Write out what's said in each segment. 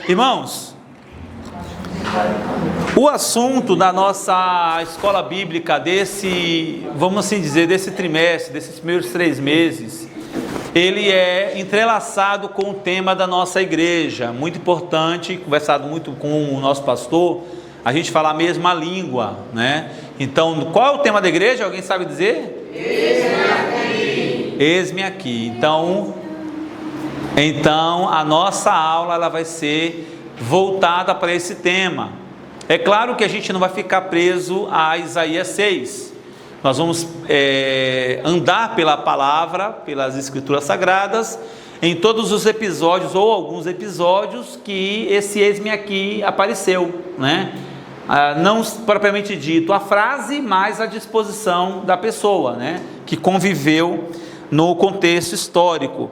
Irmãos, o assunto da nossa escola bíblica vamos assim dizer, desse trimestre, desses primeiros 3 meses, ele é entrelaçado com o tema da nossa igreja, muito importante, conversado muito com o nosso pastor, a gente fala a mesma língua, né? Então, qual é o tema da igreja? Alguém sabe dizer? Eis-me aqui. Eis-me aqui. Então, a nossa aula ela vai ser voltada para esse tema. É claro que a gente não vai ficar preso a Isaías 6. Nós vamos andar pela palavra, pelas escrituras sagradas, em todos os episódios, ou alguns episódios, que esse eis-me aqui apareceu, né? Não propriamente dito a frase, mas a disposição da pessoa, né? Que conviveu no contexto histórico.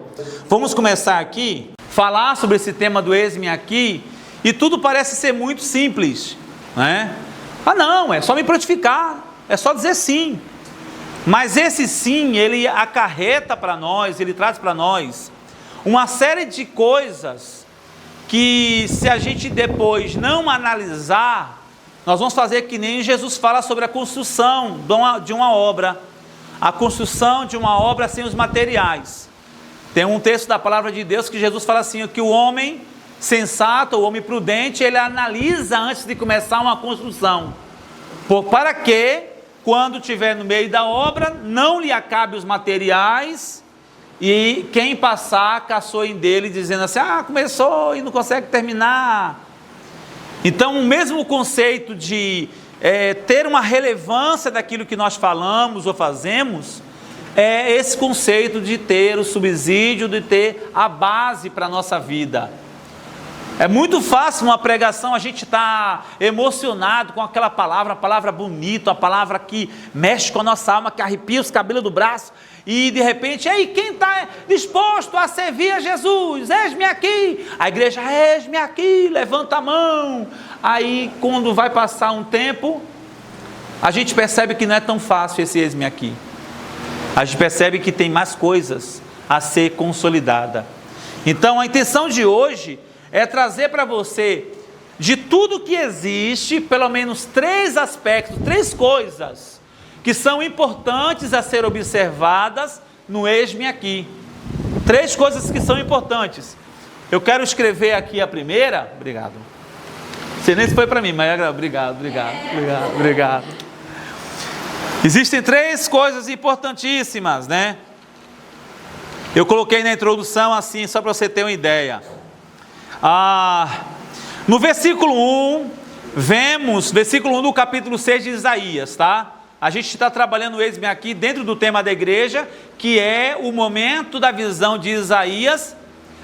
Vamos começar aqui, falar sobre esse tema do eis-me aqui, e tudo parece ser muito simples, né? Não, é só me prontificar, é só dizer sim. Mas esse sim, ele acarreta para nós, ele traz para nós uma série de coisas que, se a gente depois não analisar, nós vamos fazer que nem Jesus fala sobre a construção de uma obra. A construção de uma obra sem os materiais. Tem um texto da palavra de Deus que Jesus fala assim, que o homem sensato, o homem prudente, ele analisa antes de começar uma construção, para que, quando estiver no meio da obra, não lhe acabe os materiais, e quem passar, caçoem dele, dizendo assim, começou e não consegue terminar. Então, o mesmo conceito de ter uma relevância daquilo que nós falamos ou fazemos, é esse conceito de ter o subsídio, de ter a base para a nossa vida. É muito fácil uma pregação, a gente está emocionado com aquela palavra, uma palavra bonita, uma palavra que mexe com a nossa alma, que arrepia os cabelos do braço, e de repente, quem está disposto a servir a Jesus? Eis-me aqui. A igreja, eis-me aqui, levanta a mão. Aí, quando vai passar um tempo, a gente percebe que não é tão fácil esse eis-me aqui. A gente percebe que tem mais coisas a ser consolidada. Então, a intenção de hoje é trazer para você, de tudo que existe, pelo menos 3 aspectos, 3 coisas, que são importantes a ser observadas no eis-me aqui. 3 coisas que são importantes. Eu quero escrever aqui a primeira. Obrigado. Você nem foi para mim, mas obrigado. Existem 3 coisas importantíssimas, né? Eu coloquei na introdução assim, só para você ter uma ideia. No versículo 1, versículo 1 do capítulo 6 de Isaías, tá? A gente está trabalhando eis-me aqui dentro do tema da igreja, que é o momento da visão de Isaías,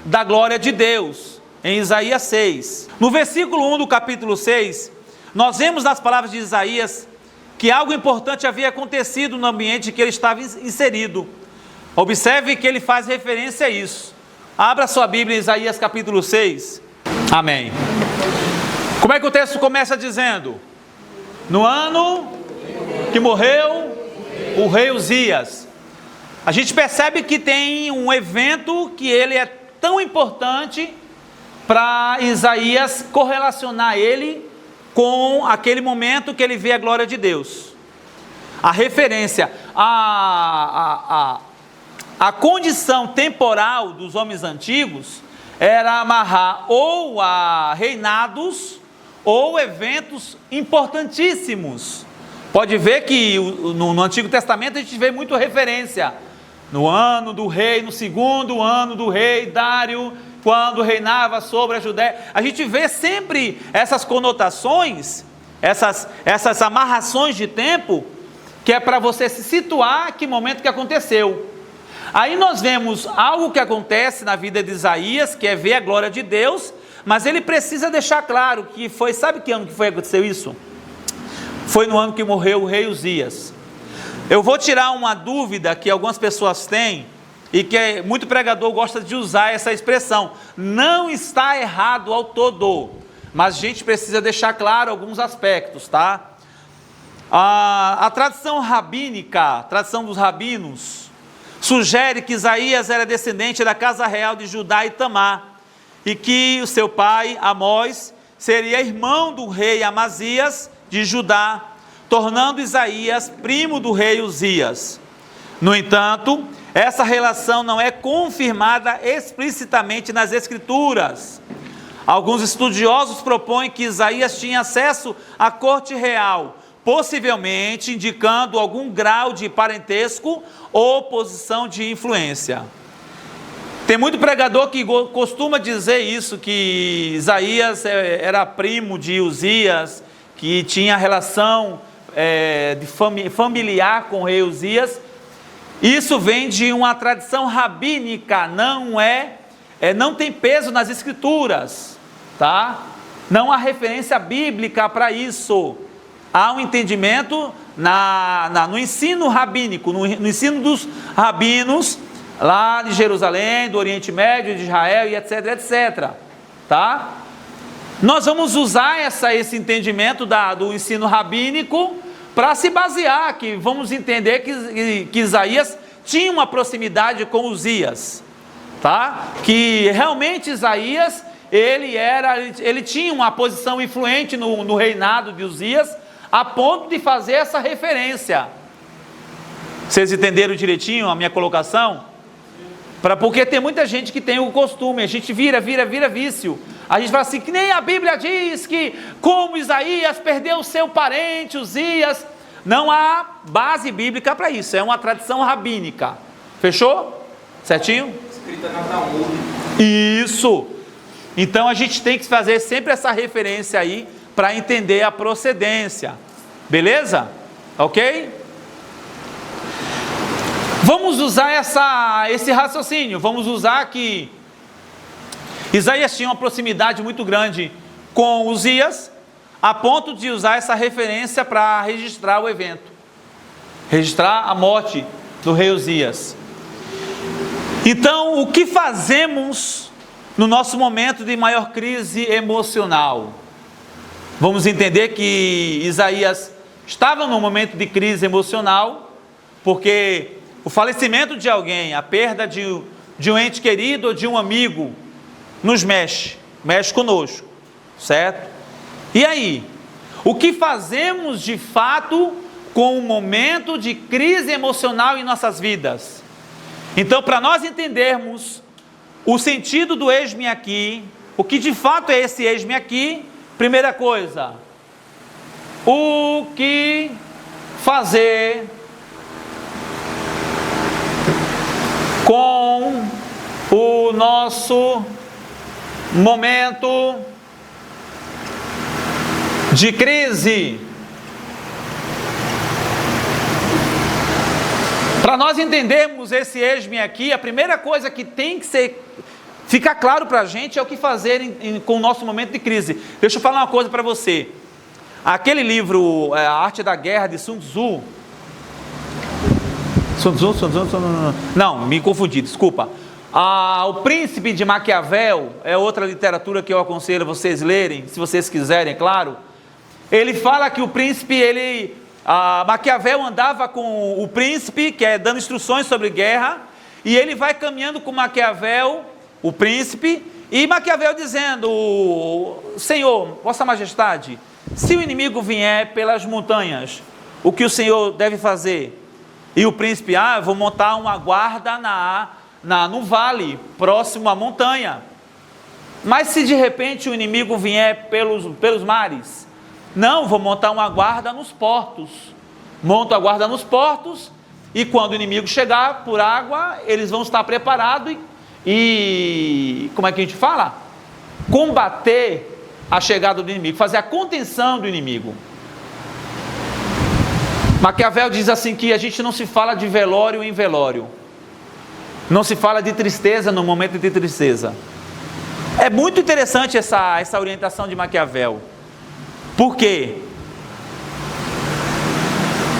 da glória de Deus, em Isaías 6. No versículo 1 do capítulo 6, nós vemos nas palavras de Isaías, que algo importante havia acontecido no ambiente que ele estava inserido. Observe que ele faz referência a isso. Abra sua Bíblia em Isaías capítulo 6. Amém. Como é que o texto começa dizendo? No ano que morreu o rei Uzias. A gente percebe que tem um evento que ele é tão importante para Isaías correlacionar ele com aquele momento que ele vê a glória de Deus. A referência, a condição temporal dos homens antigos era amarrar ou a reinados ou eventos importantíssimos. Pode ver que no Antigo Testamento a gente vê muito referência. No ano do rei, no segundo ano do rei Dário, quando reinava sobre a Judéia. A gente vê sempre essas conotações, essas amarrações de tempo, que é para você se situar que momento que aconteceu. Aí nós vemos algo que acontece na vida de Isaías, que é ver a glória de Deus, mas ele precisa deixar claro que foi, sabe que ano que foi que aconteceu isso? Foi no ano que morreu o rei Uzias. Eu vou tirar uma dúvida que algumas pessoas têm, e que muito pregador gosta de usar essa expressão. Não está errado ao todo, mas a gente precisa deixar claro alguns aspectos, tá? A tradição rabínica, a tradição dos rabinos, sugere que Isaías era descendente da casa real de Judá e Tamar, e que o seu pai, Amós, seria irmão do rei Amazias de Judá, tornando Isaías primo do rei Uzias. No entanto, essa relação não é confirmada explicitamente nas Escrituras. Alguns estudiosos propõem que Isaías tinha acesso à corte real, possivelmente indicando algum grau de parentesco ou posição de influência. Tem muito pregador que costuma dizer isso, que Isaías era primo de Uzias, que tinha relação familiar com o rei Uzias. Isso vem de uma tradição rabínica, não tem peso nas Escrituras, tá? Não há referência bíblica para isso. Há um entendimento no ensino rabínico, no ensino dos rabinos, lá de Jerusalém, do Oriente Médio, de Israel e etc, etc. Tá? Nós vamos usar esse entendimento do ensino rabínico para se basear, que vamos entender que Isaías tinha uma proximidade com Uzias. Tá? Que realmente Isaías, ele tinha uma posição influente no reinado de Uzias, a ponto de fazer essa referência. Vocês entenderam direitinho a minha colocação? Porque tem muita gente que tem o costume, a gente vira vício. A gente fala assim, que nem a Bíblia diz que como Isaías perdeu o seu parente, Uzias. Não há base bíblica para isso, é uma tradição rabínica. Fechou? Certinho? Escrita na Talmud. Isso. Então a gente tem que fazer sempre essa referência aí para entender a procedência. Beleza? Ok? Vamos usar esse raciocínio. Vamos usar que Isaías tinha uma proximidade muito grande com Uzias, a ponto de usar essa referência para registrar o evento, registrar a morte do rei Uzias. Então, o que fazemos no nosso momento de maior crise emocional? Vamos entender que Isaías estava num momento de crise emocional, porque o falecimento de alguém, a perda de um ente querido ou de um amigo, nos mexe conosco, certo? E aí? O que fazemos de fato com o momento de crise emocional em nossas vidas? Então, para nós entendermos o sentido do eis-me aqui, o que de fato é esse eis-me aqui, primeira coisa, o que fazer com o nosso momento de crise? Para nós entendermos esse eis-me aqui, a primeira coisa que tem que ficar claro para a gente é o que fazer com o nosso momento de crise. Deixa eu falar uma coisa para você. Aquele livro, A Arte da Guerra, de Sun Tzu, não, me confundi, desculpa. O Príncipe de Maquiavel é outra literatura que eu aconselho vocês lerem, se vocês quiserem, é claro. Ele fala que o príncipe, Maquiavel andava com o príncipe, que é dando instruções sobre guerra, e ele vai caminhando com Maquiavel, o príncipe, e Maquiavel dizendo: Senhor, Vossa Majestade, se o inimigo vier pelas montanhas, o que o Senhor deve fazer? E o príncipe: eu vou montar uma guarda no vale, próximo à montanha. Mas se de repente o inimigo vier pelos mares? Não, vou montar uma guarda nos portos. Monto a guarda nos portos, e quando o inimigo chegar por água, eles vão estar preparados e como é que a gente fala? Combater a chegada do inimigo, fazer a contenção do inimigo. Maquiavel diz assim que a gente não se fala de velório em velório. Não se fala de tristeza no momento de tristeza. É muito interessante essa orientação de Maquiavel. Por quê?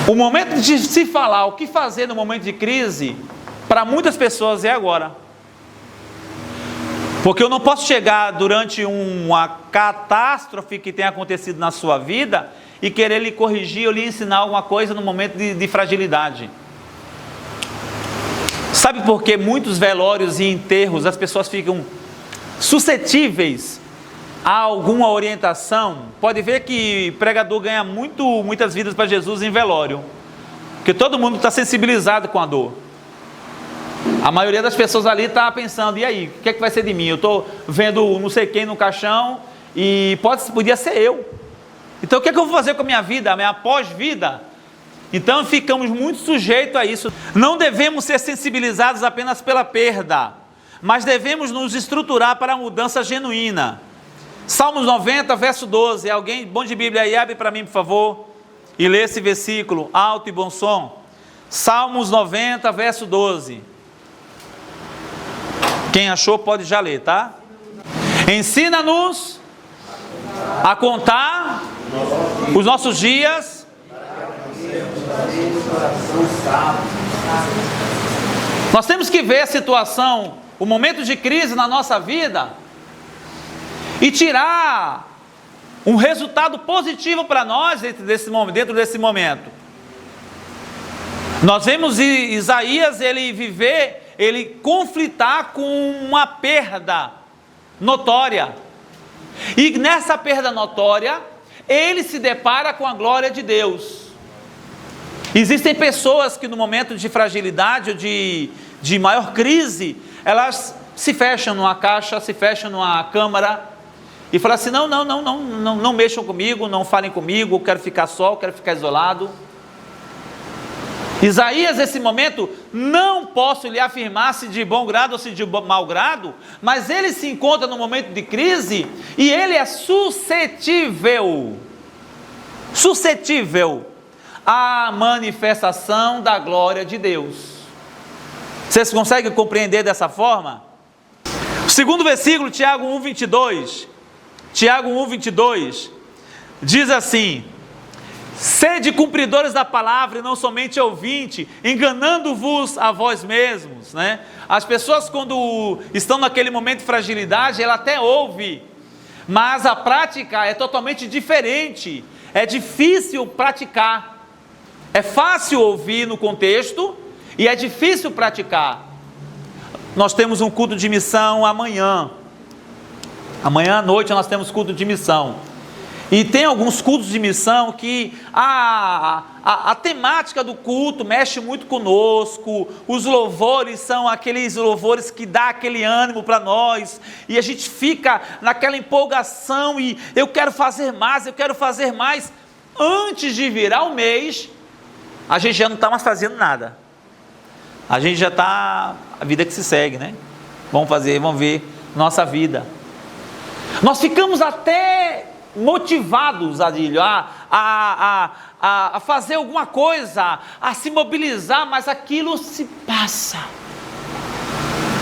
O momento de se falar o que fazer no momento de crise, para muitas pessoas é agora. Porque eu não posso chegar durante uma catástrofe que tenha acontecido na sua vida e querer lhe corrigir ou lhe ensinar alguma coisa no momento de fragilidade. Sabe por que muitos velórios e enterros as pessoas ficam suscetíveis a alguma orientação. Pode ver que pregador ganha muitas vidas para Jesus em velório, porque todo mundo está sensibilizado com a dor. A maioria das pessoas ali está pensando, e aí, o que é que vai ser de mim? Eu estou vendo não sei quem no caixão e podia ser eu. Então o que é que eu vou fazer com a minha vida, a minha pós-vida? Então ficamos muito sujeitos a isso. Não devemos ser sensibilizados apenas pela perda, mas devemos nos estruturar para a mudança genuína. Salmos 90, verso 12. Alguém bom de Bíblia aí, abre para mim, por favor, e lê esse versículo, alto e bom som. Salmos 90, verso 12. Quem achou pode já ler, tá? Ensina-nos a contar os nossos dias. Nós temos que ver a situação, o momento de crise na nossa vida e tirar um resultado positivo para nós dentro desse momento. Nós vemos Isaías, ele conflitar com uma perda notória. E nessa perda notória, ele se depara com a glória de Deus. Existem pessoas que no momento de fragilidade ou de maior crise, elas se fecham numa caixa, se fecham numa câmara e falam assim, não mexam comigo, não falem comigo, eu quero ficar só, eu quero ficar isolado. Isaías, nesse momento, não posso lhe afirmar se de bom grado ou se de mau grado, mas ele se encontra no momento de crise e ele é suscetível à manifestação da glória de Deus. Vocês conseguem compreender dessa forma? O segundo versículo, Tiago 1:22. Tiago 1:22 diz assim: sede cumpridores da palavra e não somente ouvinte, enganando-vos a vós mesmos, né? As pessoas, quando estão naquele momento de fragilidade, ela até ouve, mas a prática é totalmente diferente. É difícil praticar. É fácil ouvir no contexto e é difícil praticar. Nós temos um culto de missão amanhã. Amanhã à noite nós temos culto de missão. E tem alguns cultos de missão que a temática do culto mexe muito conosco. Os louvores são aqueles louvores que dá aquele ânimo para nós. E a gente fica naquela empolgação e eu quero fazer mais, eu quero fazer mais. Antes de virar o mês, a gente já não está mais fazendo nada. A gente já está, a vida que se segue, né? Vamos ver nossa vida. Nós ficamos até motivados, Adílio, a fazer alguma coisa, a se mobilizar, mas aquilo se passa.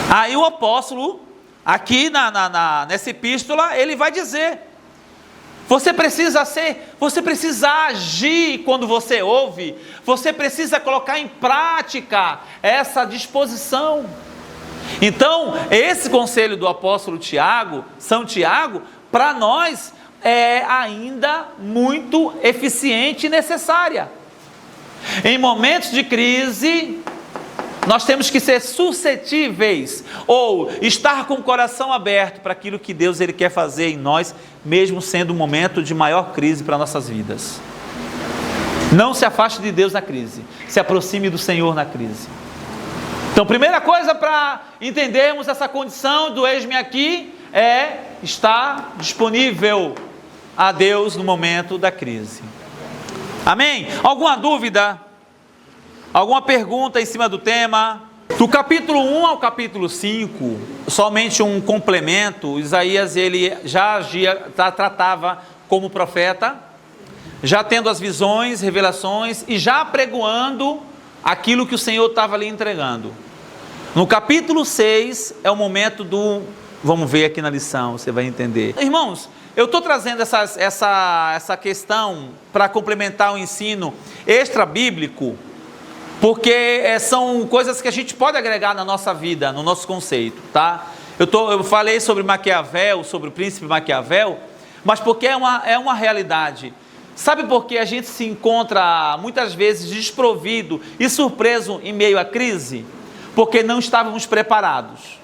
Aí o apóstolo, aqui nessa epístola, ele vai dizer, você precisa agir quando você ouve, você precisa colocar em prática essa disposição. Então, esse conselho do apóstolo Tiago, São Tiago, para nós é ainda muito eficiente e necessária. Em momentos de crise, nós temos que ser suscetíveis, ou estar com o coração aberto para aquilo que Deus ele quer fazer em nós, mesmo sendo um momento de maior crise para nossas vidas. Não se afaste de Deus na crise, se aproxime do Senhor na crise. Então, primeira coisa para entendermos essa condição do eis-me aqui é estar disponível a Deus no momento da crise. Amém? Alguma dúvida? Alguma pergunta em cima do tema? Do capítulo 1 ao capítulo 5, somente um complemento. Isaías ele já agia, tratava como profeta, já tendo as visões, revelações e já pregoando aquilo que o Senhor estava ali entregando. No capítulo 6 é o momento do... Vamos ver aqui na lição, você vai entender. Irmãos, eu estou trazendo essa questão para complementar o ensino extra-bíblico, porque são coisas que a gente pode agregar na nossa vida, no nosso conceito, tá? Eu falei sobre Maquiavel, sobre o príncipe Maquiavel, mas porque é uma realidade. Sabe por que a gente se encontra muitas vezes desprovido e surpreso em meio à crise? Porque não estávamos preparados.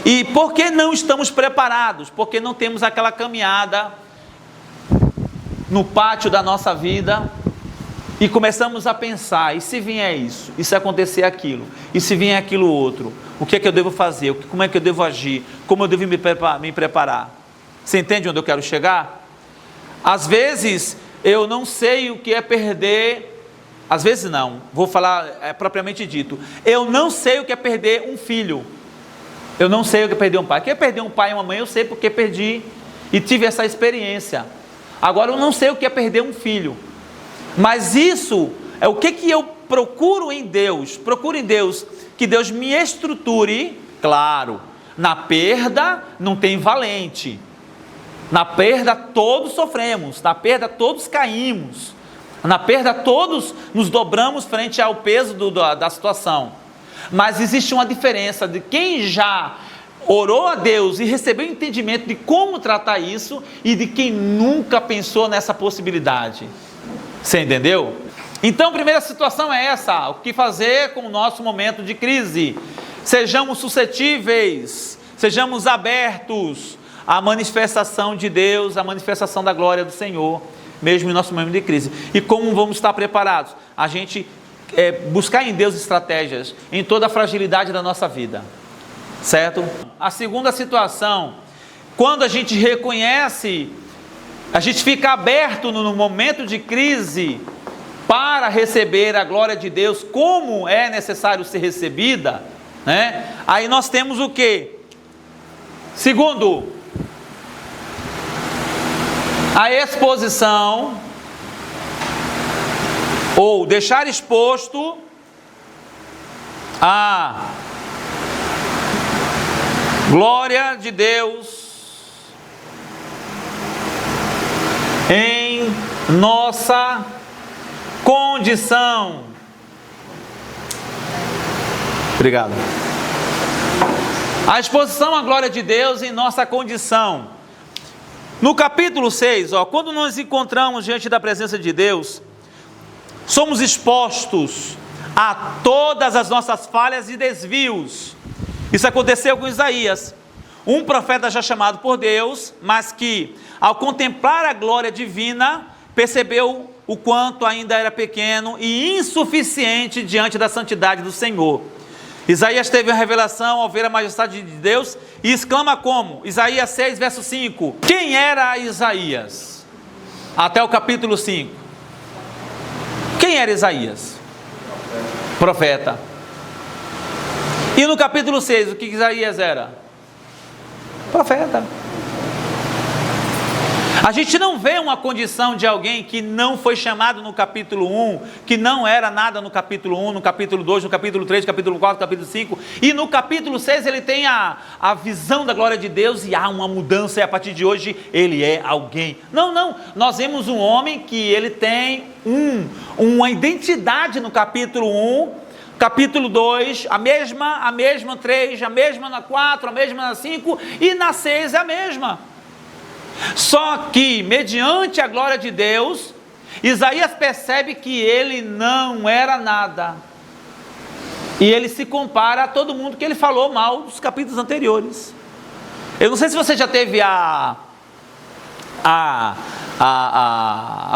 E por que não estamos preparados? Porque não temos aquela caminhada no pátio da nossa vida e começamos a pensar, e se vier isso? E se acontecer aquilo? E se vier aquilo outro? O que é que eu devo fazer? Como é que eu devo agir? Como eu devo me preparar? Você entende onde eu quero chegar? Às vezes, eu não sei o que é perder, às vezes não, vou falar propriamente dito, eu não sei o que é perder um filho, eu não sei o que é perder um pai. O que é perder um pai e uma mãe, eu sei porque perdi e tive essa experiência. Agora, eu não sei o que é perder um filho. Mas isso é o que eu procuro em Deus. Procuro em Deus que Deus me estruture. Claro, na perda não tem valente. Na perda todos sofremos. Na perda todos caímos. Na perda todos nos dobramos frente ao peso da situação. Mas existe uma diferença de quem já orou a Deus e recebeu entendimento de como tratar isso e de quem nunca pensou nessa possibilidade. Você entendeu? Então, a primeira situação é essa: o que fazer com o nosso momento de crise? Sejamos suscetíveis, sejamos abertos à manifestação de Deus, à manifestação da glória do Senhor, mesmo em nosso momento de crise. E como vamos estar preparados? A gente buscar em Deus estratégias em toda a fragilidade da nossa vida, certo? A segunda situação, quando a gente reconhece, a gente fica aberto no momento de crise para receber a glória de Deus como é necessário ser recebida, né? Aí nós temos o quê? Segundo, a exposição, ou deixar exposto a glória de Deus em nossa condição. Obrigado. A exposição à glória de Deus em nossa condição. No capítulo 6, quando nos encontramos diante da presença de Deus, somos expostos a todas as nossas falhas e desvios. Isso aconteceu com Isaías, um profeta já chamado por Deus, mas que, ao contemplar a glória divina, percebeu o quanto ainda era pequeno e insuficiente diante da santidade do Senhor. Isaías teve a revelação ao ver a majestade de Deus e exclama como? Isaías 6, verso 5. Quem era Isaías? Até o capítulo 5. Quem era Isaías? Profeta. E no capítulo 6, o que Isaías era? Profeta. A gente não vê uma condição de alguém que não foi chamado no capítulo 1, que não era nada no capítulo 1, no capítulo 2, no capítulo 3, no capítulo 4, no capítulo 5, e no capítulo 6 ele tem a visão da glória de Deus e há uma mudança, e a partir de hoje ele é alguém. Não, nós vemos um homem que ele tem uma identidade no capítulo 1, capítulo 2, a mesma 3, a mesma na 4, a mesma na 5, e na 6 é a mesma. Só que, mediante a glória de Deus, Isaías percebe que ele não era nada. E ele se compara a todo mundo que ele falou mal dos capítulos anteriores. Eu não sei se você já teve a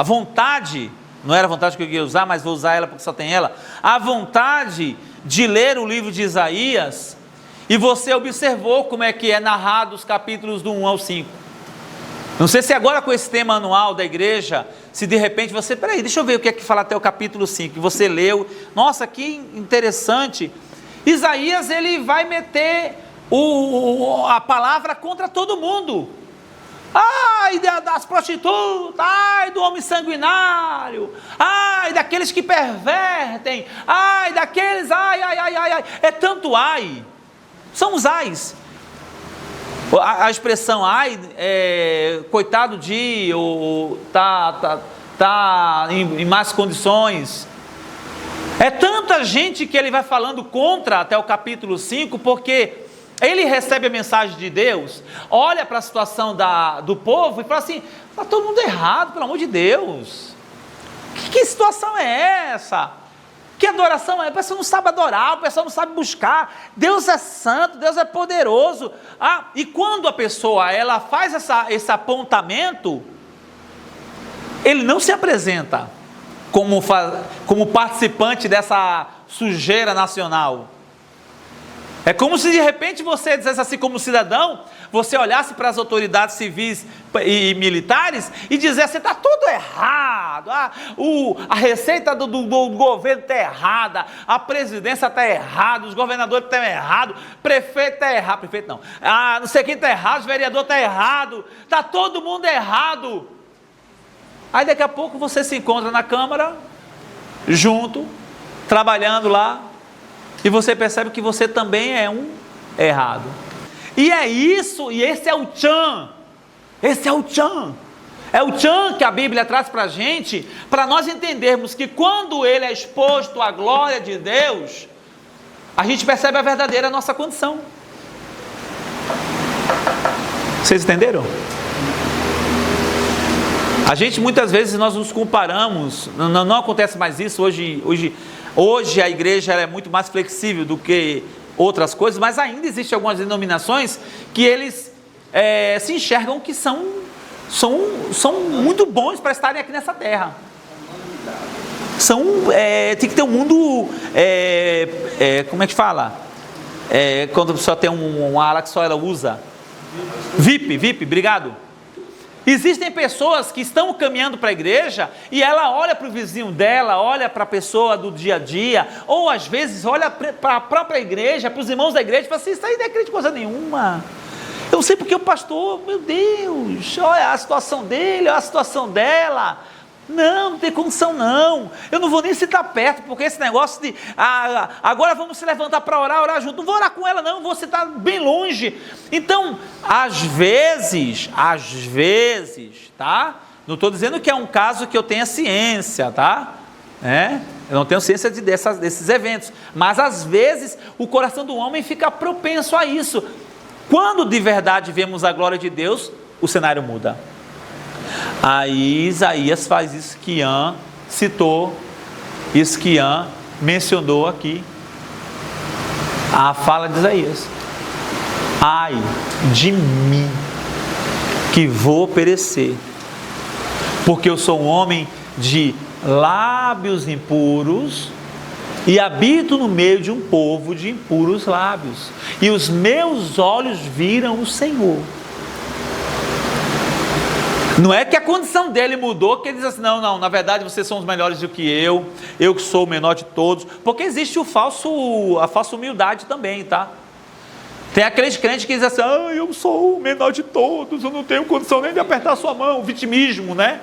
vontade, não era a vontade que eu ia usar, mas vou usar ela porque só tem ela, a vontade de ler o livro de Isaías, e você observou como é que é narrado os capítulos do 1 ao 5. Não sei se agora com esse tema anual da igreja, se de repente você, peraí, deixa eu ver o que é que fala até o capítulo 5, que você leu, nossa, que interessante. Isaías, ele vai meter a palavra contra todo mundo. Ai das prostitutas, ai do homem sanguinário, ai daqueles que pervertem, ai daqueles, ai, é tanto ai, são os ais. A expressão ai, coitado de, ou tá em más condições. É tanta gente que ele vai falando contra até o capítulo 5, porque ele recebe a mensagem de Deus, olha para a situação do povo e fala assim, está todo mundo errado, pelo amor de Deus. Que situação é essa? Que adoração é? A pessoa não sabe adorar, a pessoa não sabe buscar. Deus é santo, Deus é poderoso. E quando a pessoa ela faz esse apontamento, ele não se apresenta como participante dessa sujeira nacional. É como se de repente você dissesse assim, como cidadão, você olhasse para as autoridades civis e militares e dissesse, está tudo errado, a receita do governo está errada, a presidência está errada, os governadores estão errados, prefeito está errado, prefeito não, não sei quem está errado, o vereador está errado, está todo mundo errado. Aí daqui a pouco você se encontra na Câmara, junto, trabalhando lá, e você percebe que você também é um errado. E é isso, e esse é o tchan. Esse é o tchan. É o tchan que a Bíblia traz para a gente, para nós entendermos que quando ele é exposto à glória de Deus, a gente percebe a verdadeira nossa condição. Vocês entenderam? A gente muitas vezes nós nos comparamos, não acontece mais isso, hoje a igreja ela é muito mais flexível do que outras coisas, mas ainda existem algumas denominações que eles se enxergam que são muito bons para estarem aqui nessa terra. Tem que ter um mundo, como é que fala? Quando a pessoa tem uma ala que só ela usa. VIP, obrigado. Existem pessoas que estão caminhando para a igreja e ela olha para o vizinho dela, olha para a pessoa do dia a dia, ou às vezes olha para a própria igreja, para os irmãos da igreja e fala assim, isso aí não é crente coisa nenhuma. Eu não sei porque o pastor, meu Deus, olha a situação dele, olha a situação dela. Não tem condição não, eu não vou nem citar perto, porque esse negócio de, agora vamos se levantar para orar junto, não vou orar com ela não, vou citar bem longe. Então, às vezes, tá? Não estou dizendo que é um caso que eu tenha ciência, tá? Eu não tenho ciência desses eventos, mas às vezes o coração do homem fica propenso a isso. Quando de verdade vemos a glória de Deus, o cenário muda. Aí Isaías faz isso que Ian citou, isso que Ian mencionou aqui, a fala de Isaías. Ai de mim, que vou perecer, porque eu sou um homem de lábios impuros e habito no meio de um povo de impuros lábios, e os meus olhos viram o Senhor. Não é que a condição dele mudou, que ele diz assim, não, na verdade vocês são os melhores do que eu que sou o menor de todos, porque existe a falsa humildade também, tá? Tem aqueles crentes que dizem assim, eu sou o menor de todos, eu não tenho condição nem de apertar a sua mão, vitimismo, né?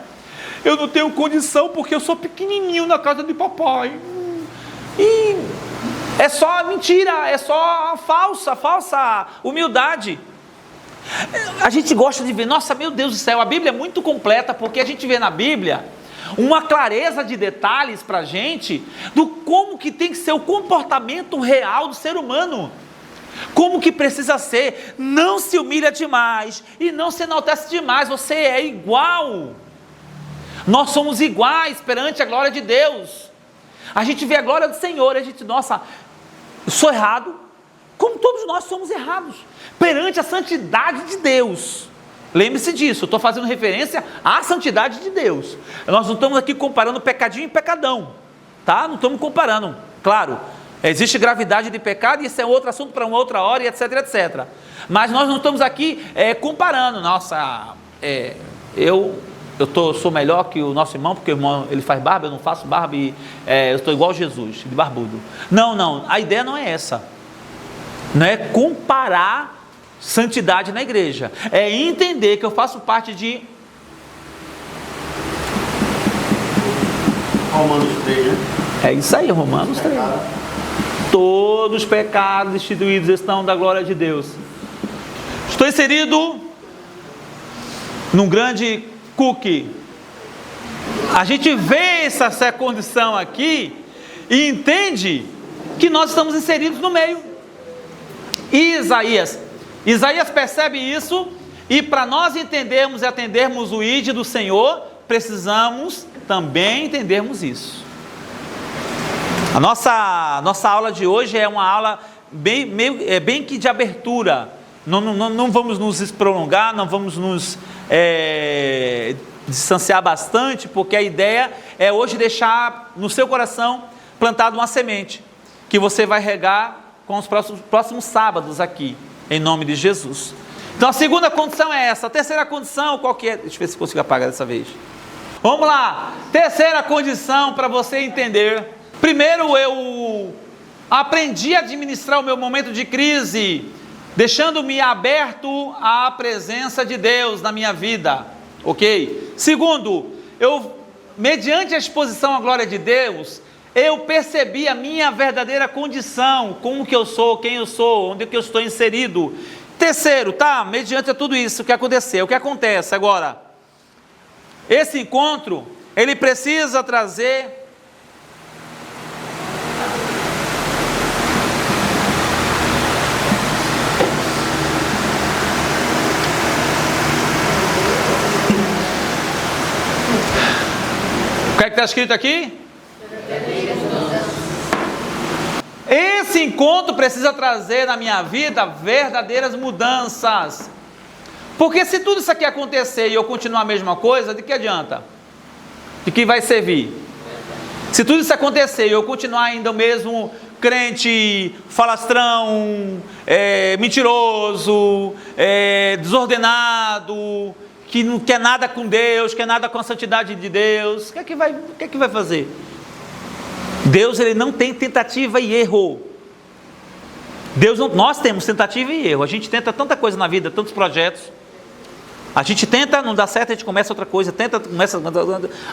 Eu não tenho condição porque eu sou pequenininho na casa de papai. E é só mentira, é só falsa humildade. A gente gosta de ver, nossa, meu Deus do céu, a Bíblia é muito completa, porque a gente vê na Bíblia uma clareza de detalhes para a gente, do como que tem que ser o comportamento real do ser humano, como que precisa ser, não se humilha demais, e não se enaltece demais, você é igual, nós somos iguais perante a glória de Deus, a gente vê a glória do Senhor, a gente, nossa, eu sou errado, como todos nós somos errados, perante a santidade de Deus. Lembre-se disso, eu estou fazendo referência à santidade de Deus. Nós não estamos aqui comparando pecadinho e pecadão, tá? Não estamos comparando, claro, existe gravidade de pecado e isso é outro assunto para uma outra hora e etc, etc. Mas nós não estamos aqui comparando, nossa, sou melhor que o nosso irmão, porque o irmão ele faz barba, eu não faço barba e eu estou igual Jesus, de barbudo. Não, a ideia não é essa. Não é comparar santidade na igreja, é entender que eu faço parte de Romanos 3, né? É isso aí, Romanos 3. Todos os pecados instituídos estão da glória de Deus. Estou inserido num grande cookie. A gente vê essa condição aqui e entende que nós estamos inseridos no meio. Isaías percebe isso, e para nós entendermos e atendermos o ID do Senhor, precisamos também entendermos isso. A nossa aula de hoje é uma aula bem que de abertura. Não vamos nos prolongar, não vamos nos distanciar bastante, porque a ideia é hoje deixar no seu coração plantado uma semente, que você vai regar com os próximos sábados aqui, em nome de Jesus. Então a segunda condição é essa. A terceira condição, qual que é? Deixa eu ver se consigo apagar dessa vez. Vamos lá, terceira condição para você entender. Primeiro, eu aprendi a administrar o meu momento de crise, deixando-me aberto à presença de Deus na minha vida, ok? Segundo, mediante a exposição à glória de Deus, eu percebi a minha verdadeira condição, como que eu sou, quem eu sou, onde que eu estou inserido. Terceiro, mediante tudo isso que aconteceu, o que acontece agora? Esse encontro, ele precisa trazer o que é que está escrito aqui? Esse encontro precisa trazer na minha vida verdadeiras mudanças. Porque se tudo isso aqui acontecer e eu continuar a mesma coisa, de que adianta? De que vai servir? Se tudo isso acontecer e eu continuar ainda o mesmo crente, falastrão, mentiroso, desordenado, que não quer nada com Deus, quer nada com a santidade de Deus, o que é que vai fazer? Deus, ele não tem tentativa e erro. Nós temos tentativa e erro. A gente tenta tanta coisa na vida, tantos projetos. A gente tenta, não dá certo, a gente começa outra coisa,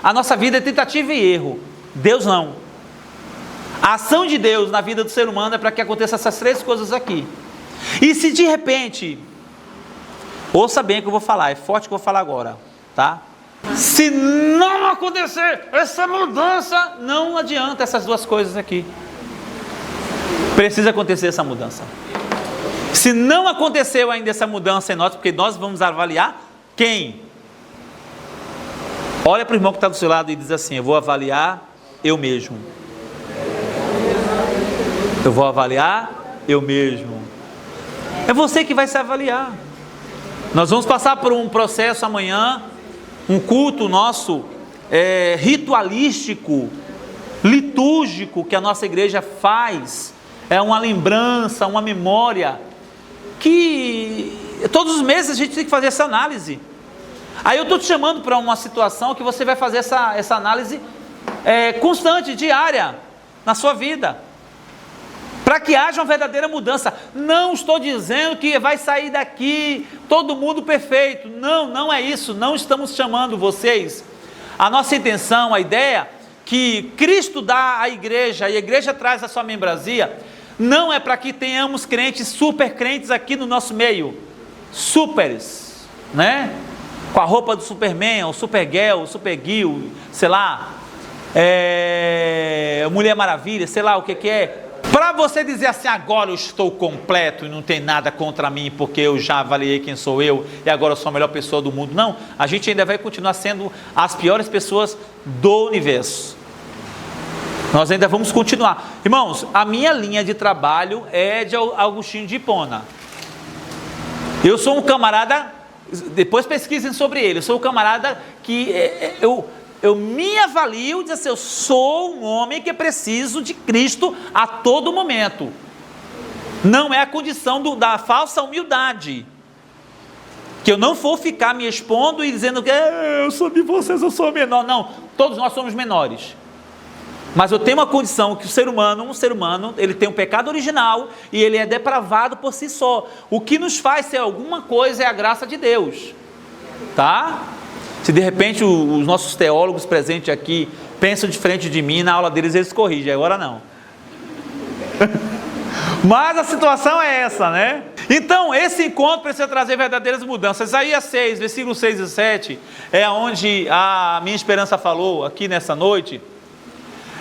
a nossa vida é tentativa e erro. Deus não. A ação de Deus na vida do ser humano é para que aconteça essas três coisas aqui. E se de repente, ouça bem o que eu vou falar, é forte o que eu vou falar agora, tá? Se não acontecer essa mudança, não adianta essas duas coisas aqui. Precisa acontecer essa mudança. Se não aconteceu ainda essa mudança em nós, porque nós vamos avaliar quem? Olha para o irmão que está do seu lado e diz assim: eu vou avaliar eu mesmo. Eu vou avaliar eu mesmo. É você que vai se avaliar. Nós vamos passar por um processo amanhã, um culto nosso ritualístico, litúrgico, que a nossa igreja faz. É uma lembrança, uma memória, que todos os meses a gente tem que fazer essa análise. Aí eu estou te chamando para uma situação que você vai fazer essa análise constante, diária, na sua vida, para que haja uma verdadeira mudança. Não estou dizendo que vai sair daqui todo mundo perfeito, não é isso. Não estamos chamando vocês. A nossa intenção, a ideia que Cristo dá à igreja, e a igreja traz a sua membresia, não é para que tenhamos crentes, super crentes aqui no nosso meio, superes, né? Com a roupa do Superman, o Supergirl, o Supergirl, sei lá, Mulher Maravilha, sei lá o que é. Para você dizer assim: agora eu estou completo e não tem nada contra mim, porque eu já avaliei quem sou eu e agora eu sou a melhor pessoa do mundo. Não, a gente ainda vai continuar sendo as piores pessoas do universo. Nós ainda vamos continuar. Irmãos, a minha linha de trabalho é de Agostinho de Hipona. Eu sou um camarada, depois pesquisem sobre ele, eu sou um camarada que eu me avalio e digo assim: eu sou um homem que preciso de Cristo a todo momento. Não é a condição da falsa humildade, que eu não vou ficar me expondo e dizendo que eu sou de vocês, eu sou menor. Não, todos nós somos menores. Mas eu tenho uma condição que um ser humano, ele tem um pecado original e ele é depravado por si só. O que nos faz ser alguma coisa é a graça de Deus, tá? Se de repente os nossos teólogos presentes aqui pensam diferente de mim, na aula deles eles corrigem, agora não. Mas a situação é essa, né? Então, esse encontro precisa trazer verdadeiras mudanças. Isaías 6, versículos 6 e 7, é onde a minha esperança falou aqui nessa noite.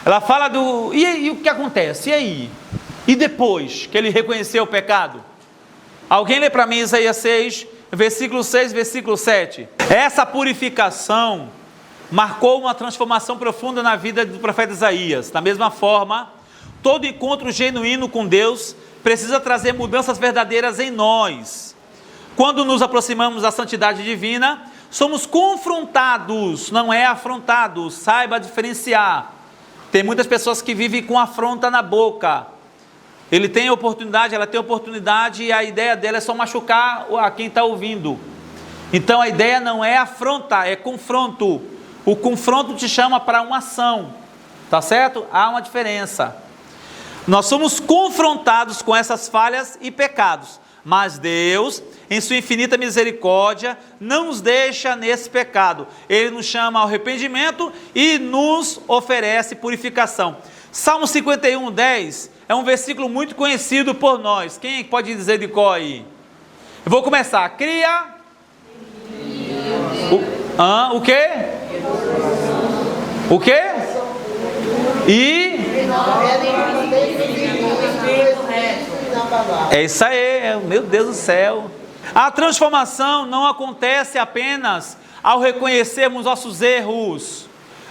Ela fala e o que acontece? E aí? E depois que ele reconheceu o pecado? Alguém lê para mim Isaías 6, versículo 6, versículo 7. Essa purificação marcou uma transformação profunda na vida do profeta Isaías. Da mesma forma, Todo encontro genuíno com Deus precisa trazer mudanças verdadeiras em nós. Quando nos aproximamos da santidade divina, somos confrontados, não é afrontados. Saiba diferenciar. Tem muitas pessoas que vivem com afronta na boca. Ele tem oportunidade, ela tem oportunidade e a ideia dela é só machucar a quem está ouvindo. Então a ideia não é afronta, é confronto. O confronto te chama para uma ação, tá certo? Há uma diferença. Nós somos confrontados com essas falhas e pecados, mas Deus, em sua infinita misericórdia, não nos deixa nesse pecado. Ele nos chama ao arrependimento e nos oferece purificação. Salmo 51:10 é um versículo muito conhecido por nós. Quem pode dizer de cor aí? Eu vou começar. Cria. O quê? O quê? E é isso aí, meu Deus do céu. A transformação não acontece apenas ao reconhecermos nossos erros,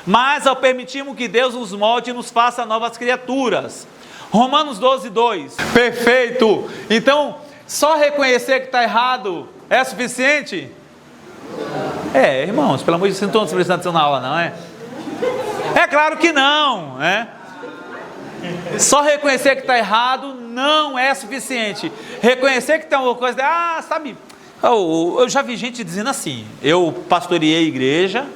mas ao permitirmos que Deus nos molde e nos faça novas criaturas. Romanos 12:2. Perfeito. Então, só reconhecer que está errado é suficiente? Irmãos, pelo amor de Deus, não estão prestando atenção na aula, não é? É claro que não, né? Só reconhecer que está errado não é suficiente. Reconhecer que tem alguma coisa, sabe? Eu já vi gente dizendo assim, eu pastoreei a igreja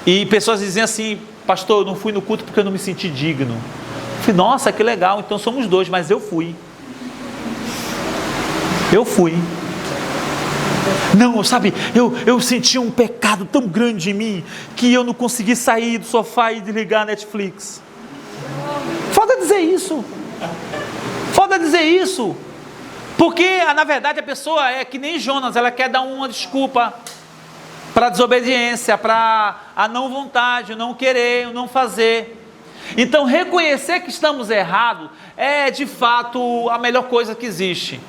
e pessoas diziam assim, pastor, eu não fui no culto porque eu não me senti digno. Eu falei, nossa, que legal, então somos dois, mas eu fui. Não, sabe, eu senti um pecado tão grande em mim que eu não consegui sair do sofá e desligar a Netflix. Foda dizer isso. Porque, na verdade, a pessoa é que nem Jonas, ela quer dar uma desculpa para a desobediência, para a não vontade, o não querer, o não fazer. Então, reconhecer que estamos errados é, de fato, a melhor coisa que existe.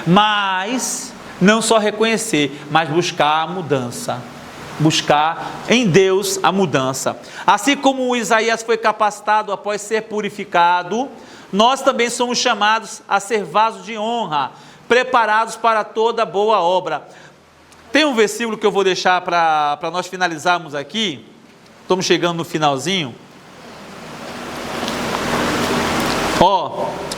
Mas não só reconhecer, mas buscar a mudança. Buscar em Deus a mudança. Assim como Isaías foi capacitado após ser purificado, nós também somos chamados a ser vasos de honra, preparados para toda boa obra. Tem um versículo que eu vou deixar para nós finalizarmos aqui. Estamos chegando no finalzinho.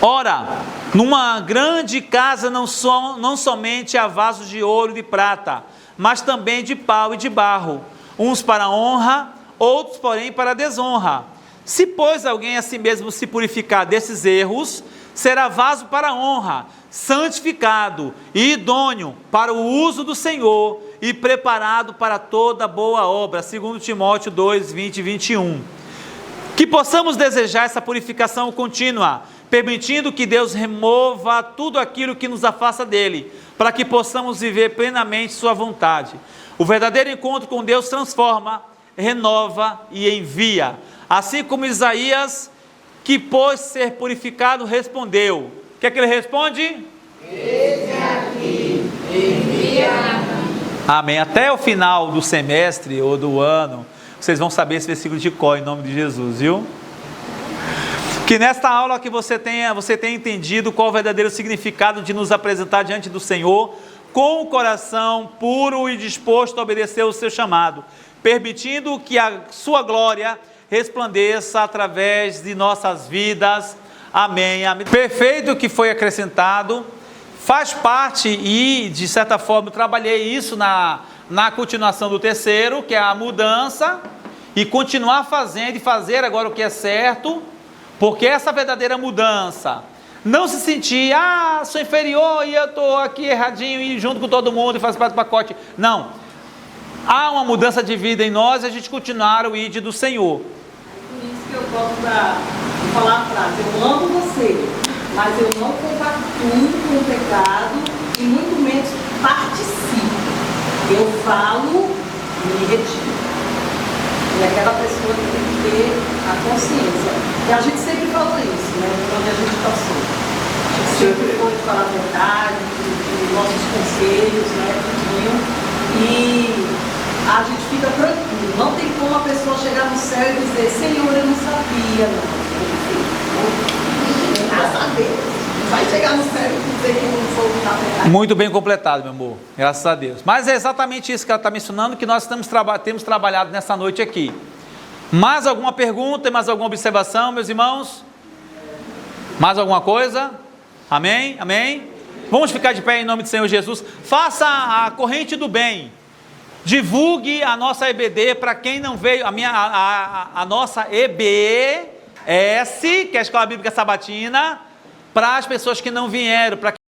Ora, numa grande casa não somente há vasos de ouro e de prata, mas também de pau e de barro, uns para honra, outros porém para desonra. Se pois alguém a si mesmo se purificar desses erros, será vaso para honra, santificado e idôneo para o uso do Senhor e preparado para toda boa obra, 2 Timóteo 2, 20 e 21. Que possamos desejar essa purificação contínua, permitindo que Deus remova tudo aquilo que nos afasta dele, para que possamos viver plenamente sua vontade. O verdadeiro encontro com Deus transforma, renova e envia. Assim como Isaías, que pôs ser purificado, respondeu. O que é que ele responde? Eis-me aqui, envia-me. Amém. Até o final do semestre ou do ano, vocês vão saber esse versículo de cor, em nome de Jesus, viu? Que nesta aula que você tenha entendido qual o verdadeiro significado de nos apresentar diante do Senhor, com o coração puro e disposto a obedecer o seu chamado, permitindo que a sua glória resplandeça através de nossas vidas. Amém. Amém. Perfeito que foi acrescentado, faz parte e, de certa forma, eu trabalhei isso na continuação do terceiro, que é a mudança, e continuar fazendo e fazer agora o que é certo, porque essa verdadeira mudança, não se sentir, sou inferior e eu estou aqui erradinho e junto com todo mundo e faço parte do pacote. Não. Há uma mudança de vida em nós e a gente continuar o ID do Senhor. Por isso que eu gosto de falar a frase, eu amo você, mas eu não compactuo com o pecado e muito menos participo. Eu falo e me retiro. E aquela pessoa que tem que ter a consciência. E a gente sempre falou isso, né? Onde a gente passou. A gente sempre foi falar a verdade, de nossos conselhos, né? Tudinho. E a gente fica tranquilo. Não tem como a pessoa chegar no céu e dizer, Senhor, eu não sabia, não. Graças a Deus. Não vai chegar no céu e dizer que não foi na verdade. Muito bem completado, meu amor. Graças a Deus. Mas é exatamente isso que ela está mencionando, que nós temos trabalhado nessa noite aqui. Mais alguma pergunta, mais alguma observação, meus irmãos? Mais alguma coisa? Amém? Amém? Vamos ficar de pé em nome do Senhor Jesus. Faça a corrente do bem. Divulgue a nossa EBD para quem não veio, a nossa EBS, que é a Escola Bíblica Sabatina, para as pessoas que não vieram, para